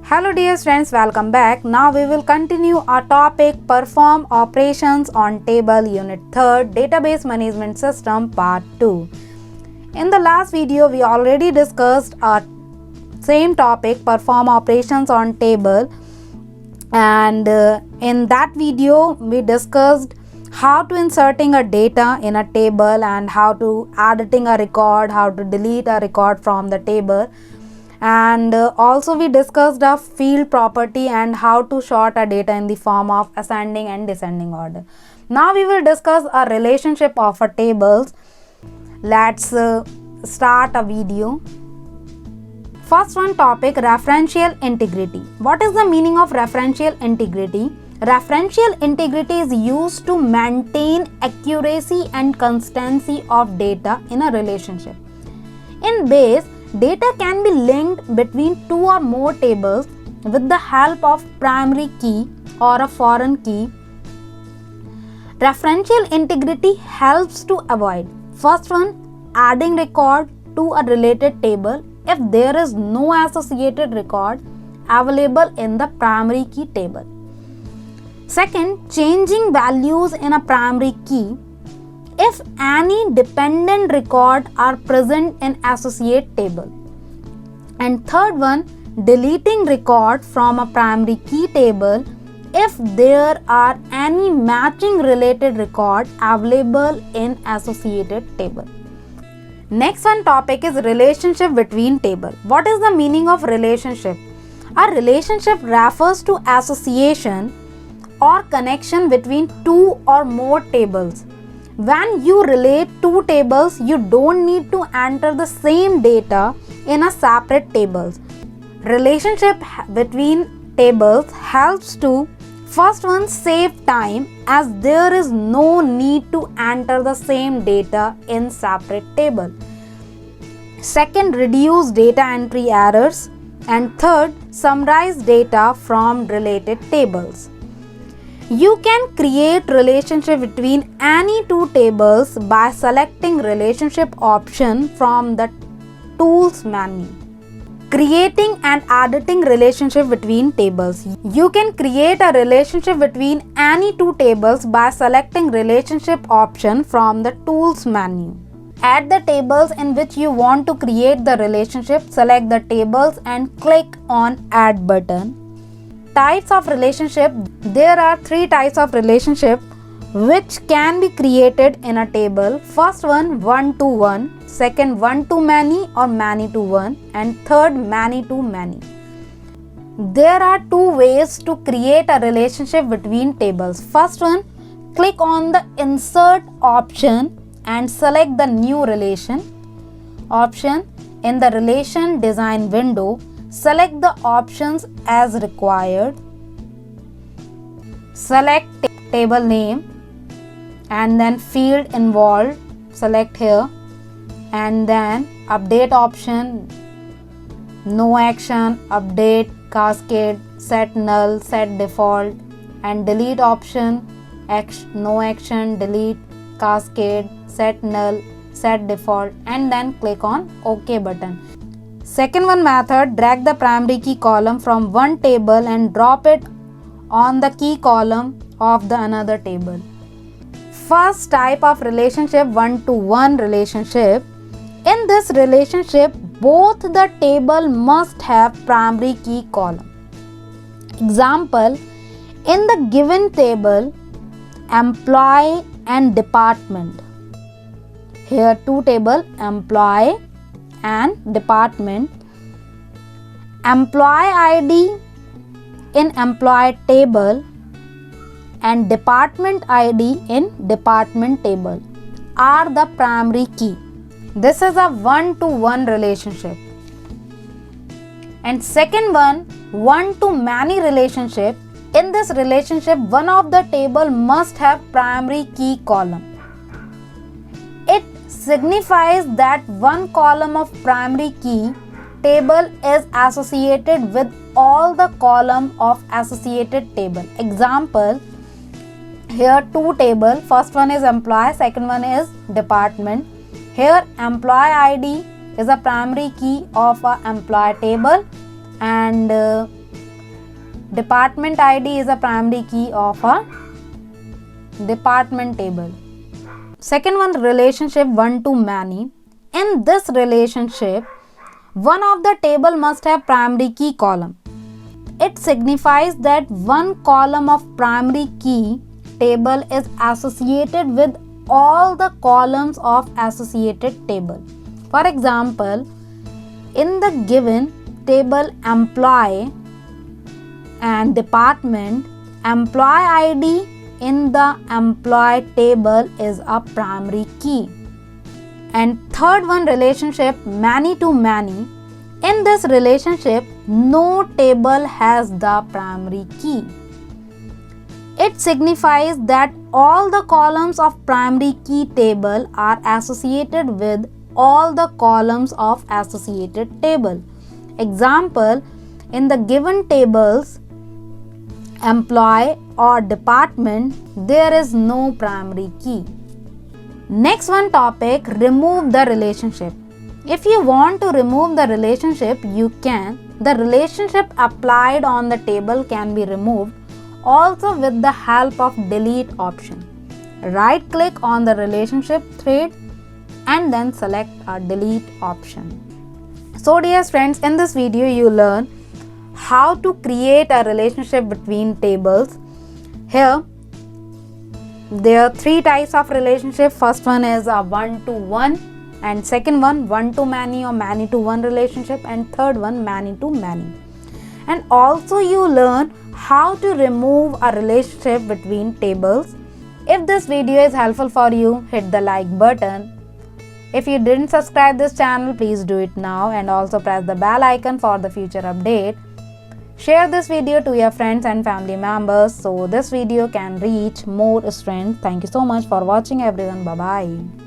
Hello dear friends, welcome back. Now we will continue our topic perform operations on table unit 3rd database management system part 2. In the last video we already discussed our same topic perform operations on table, and in that video we discussed how to inserting a data in a table and how to editing a record, how to delete a record from the table. And also we discussed a field property and how to sort a data in the form of ascending and descending order. Now we will discuss a relationship of a tables. Let's start a video. First one topic, referential integrity. What is the meaning of referential integrity? Referential integrity is used to maintain accuracy and consistency of data in a relationship. In base, data can be linked between two or more tables with the help of primary key or a foreign key. Referential integrity helps to avoid first one, adding record to a related table if there is no associated record available in the primary key table. Second, changing values in a primary key if any dependent record are present in associate table. And third one, deleting record from a primary key table if there are any matching related record available in associated table. Next one topic is relationship between table. What is the meaning of relationship? A relationship refers to association or connection between two or more tables. When you relate two tables, you don't need to enter the same data in a separate tables. Relationship between tables helps to first one, save time as there is no need to enter the same data in separate table. Second, reduce data entry errors. And third, summarize data from related tables. You can create relationship between any two tables by selecting relationship option from the tools menu. Creating and editing relationship between tables. You can create a relationship between any two tables by selecting relationship option from the tools menu. Add the tables in which you want to create the relationship, select the tables and click on add button. Types of relationship. There are three types of relationship which can be created in a table. First one, one to one, second one to many or many to one, and third many to many. There are two ways to create a relationship between tables. First one, click on the insert option and select the new relation option. In the relation design window, select the options as required. Select table name and then field involved, select here, and then update option, no action, update, cascade, set null, set default, and delete option, no action, delete, cascade, set null, set default, and then click on OK button. Second one method, drag the primary key column from one table and drop it on the key column of the another table. First type of relationship, one-to-one relationship. In this relationship, both the table must have primary key column. Example, in the given table, employee and department. Here two table, employee and department. Employee ID in employee table and department ID in department table are the primary key. This is a one-to-one relationship. And second one to many relationship. In this relationship, one of the table must have primary key column. It signifies that one column of primary key table is associated with all the column of associated table. Example, here two table, first one is employee, second one is department. Here employee ID is a primary key of a employee table and Department ID is a primary key of a department table. Second one, relationship one to many. In this relationship, one of the table must have primary key column. It signifies that one column of primary key table is associated with all the columns of associated table. For example, in the given table employee and department, employee ID in the employee table is a primary key. And third one, relationship many to many. In this relationship, no table has the primary key. It signifies that all the columns of primary key table are associated with all the columns of associated table. Example, in the given tables, employee or department, there is no primary key. Next one topic, remove the relationship. If you want to remove the relationship, you can. The relationship applied on the table can be removed also with the help of delete option. Right click on the relationship thread and then select a delete option. So dear friends, in this video you learn how to create a relationship between tables. Here there are three types of relationship. First one is a one-to-one, and second one one-to-many or many-to-one relationship, and third one many-to-many. And also you learn how to remove a relationship between tables. If this video is helpful for you, hit the like button. If you didn't subscribe this channel, please do it now, and also press the bell icon for the future update. Share this video to your friends and family members so this video can reach more students. Thank you so much for watching everyone. Bye bye.